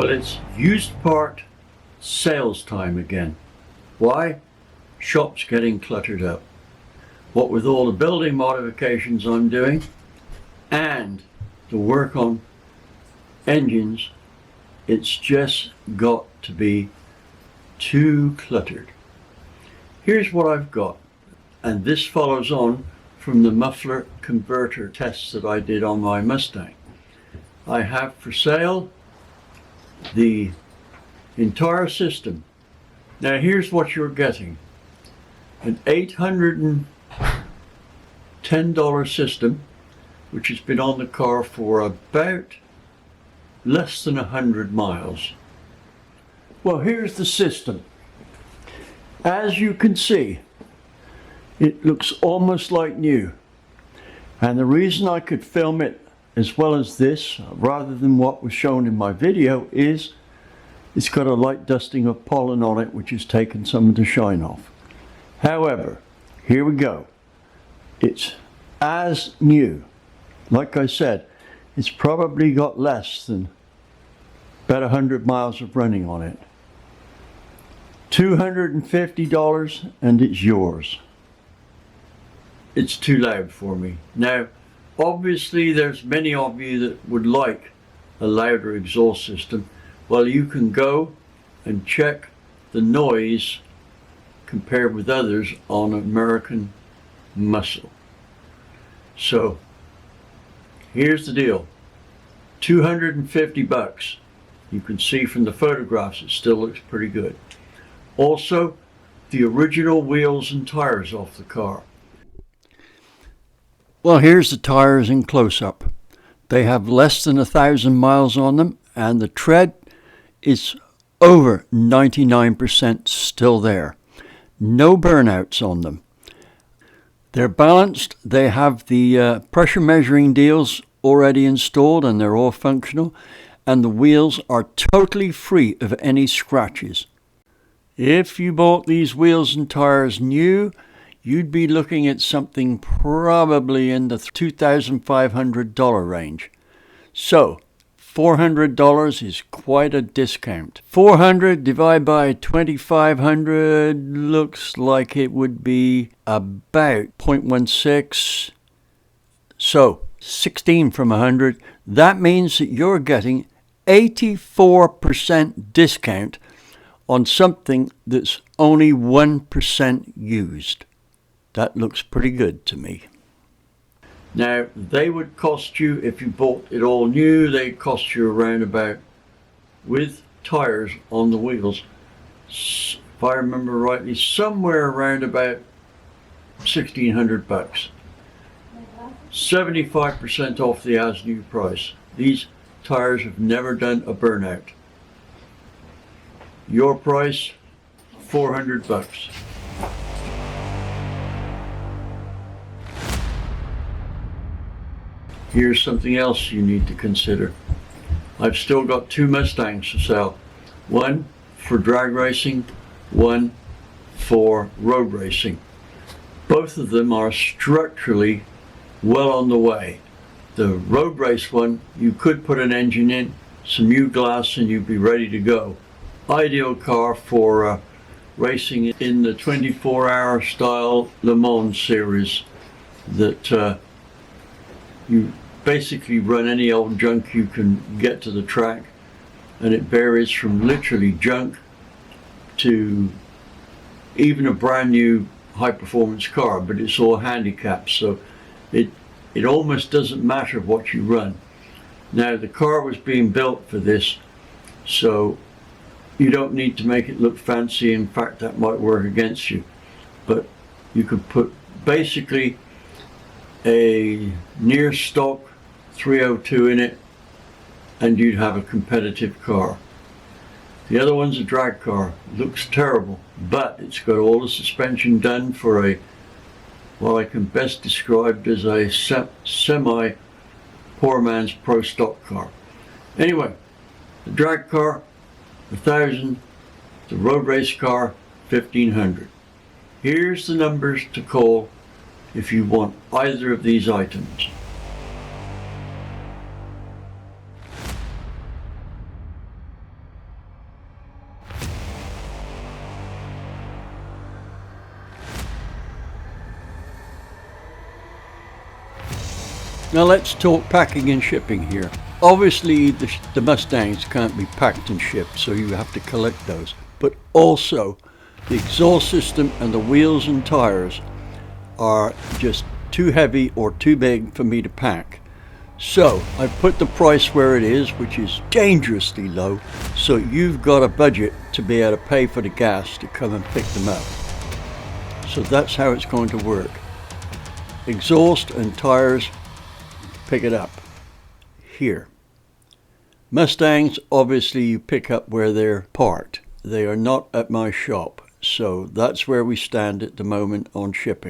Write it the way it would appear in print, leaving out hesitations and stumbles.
Well, it's used part sales time again. Why? Shop's getting cluttered up. What with all the building modifications I'm doing and the work on engines, it's just got to be too cluttered. Here's what I've got, and this follows on from the muffler converter tests that I did on my Mustang. I have for sale the entire system. Now here's what you're getting. An $810 system, which has been on the car for about less than 100 miles. Well, here's the system. As you can see, it looks almost like new. And the reason I could film it as well as this, rather than what was shown in my video, is it's got a light dusting of pollen on it, which has taken some of the shine off. However, here we go. It's as new. Like I said, it's probably got less than about 100 miles of running on it. $250 and it's yours. It's too loud for me. Now, obviously there's many of you that would like a louder exhaust system. Well, you can go and check the noise compared with others on American Muscle. So here's the deal. $250. You can see from the photographs it still looks pretty good. Also, the original wheels and tires off the car. Well, here's the tires in close-up. They have less than 1,000 miles on them, and the tread is over 99% still there. No burnouts on them. They're balanced. They have the pressure measuring deals already installed, and they're all functional, and the wheels are totally free of any scratches. If you bought these wheels and tires new, you'd be looking at something probably in the $2,500 range. So $400 is quite a discount. 400 divided by 2,500 looks like it would be about 0.16. So 16 from 100. That means that you're getting 84% discount on something that's only 1% used. That looks pretty good to me. Now, they would cost you, if you bought it all new, they'd cost you around about, with tires on the wheels, if I remember rightly, somewhere around about $1,600. 75% off the as new price. These tires have never done a burnout. Your price, $400. Here's something else you need to consider. I've still got 2 Mustangs to sell. One for drag racing, one for road racing. Both of them are structurally well on the way. The road race one, you could put an engine in, some new glass, and you'd be ready to go. Ideal car for racing in the 24-hour style Le Mans series that you basically run any old junk you can get to the track, and it varies from literally junk to even a brand new high performance car, but it's all handicapped, so it almost doesn't matter what you run. Now, the car was being built for this, so you don't need to make it look fancy. In fact, that might work against you, but you could put basically a near stock 302 in it and you'd have a competitive car. The other one's a drag car. Looks terrible, but it's got all the suspension done for a, well, I can best describe as a semi poor man's pro stock car. Anyway, the drag car, 1,000, the road race car, 1,500. Here's the numbers to call if you want either of these items. Now let's talk packing and shipping here. Obviously the Mustangs can't be packed and shipped, so you have to collect those. But also the exhaust system and the wheels and tires are just too heavy or too big for me to pack. So I put the price where it is, which is dangerously low, so you've got a budget to be able to pay for the gas to come and pick them up. So that's how it's going to work. Exhaust and tires, pick it up here. Mustangs, obviously you pick up where they're parked. They are not at my shop, so that's where we stand at the moment on shipping.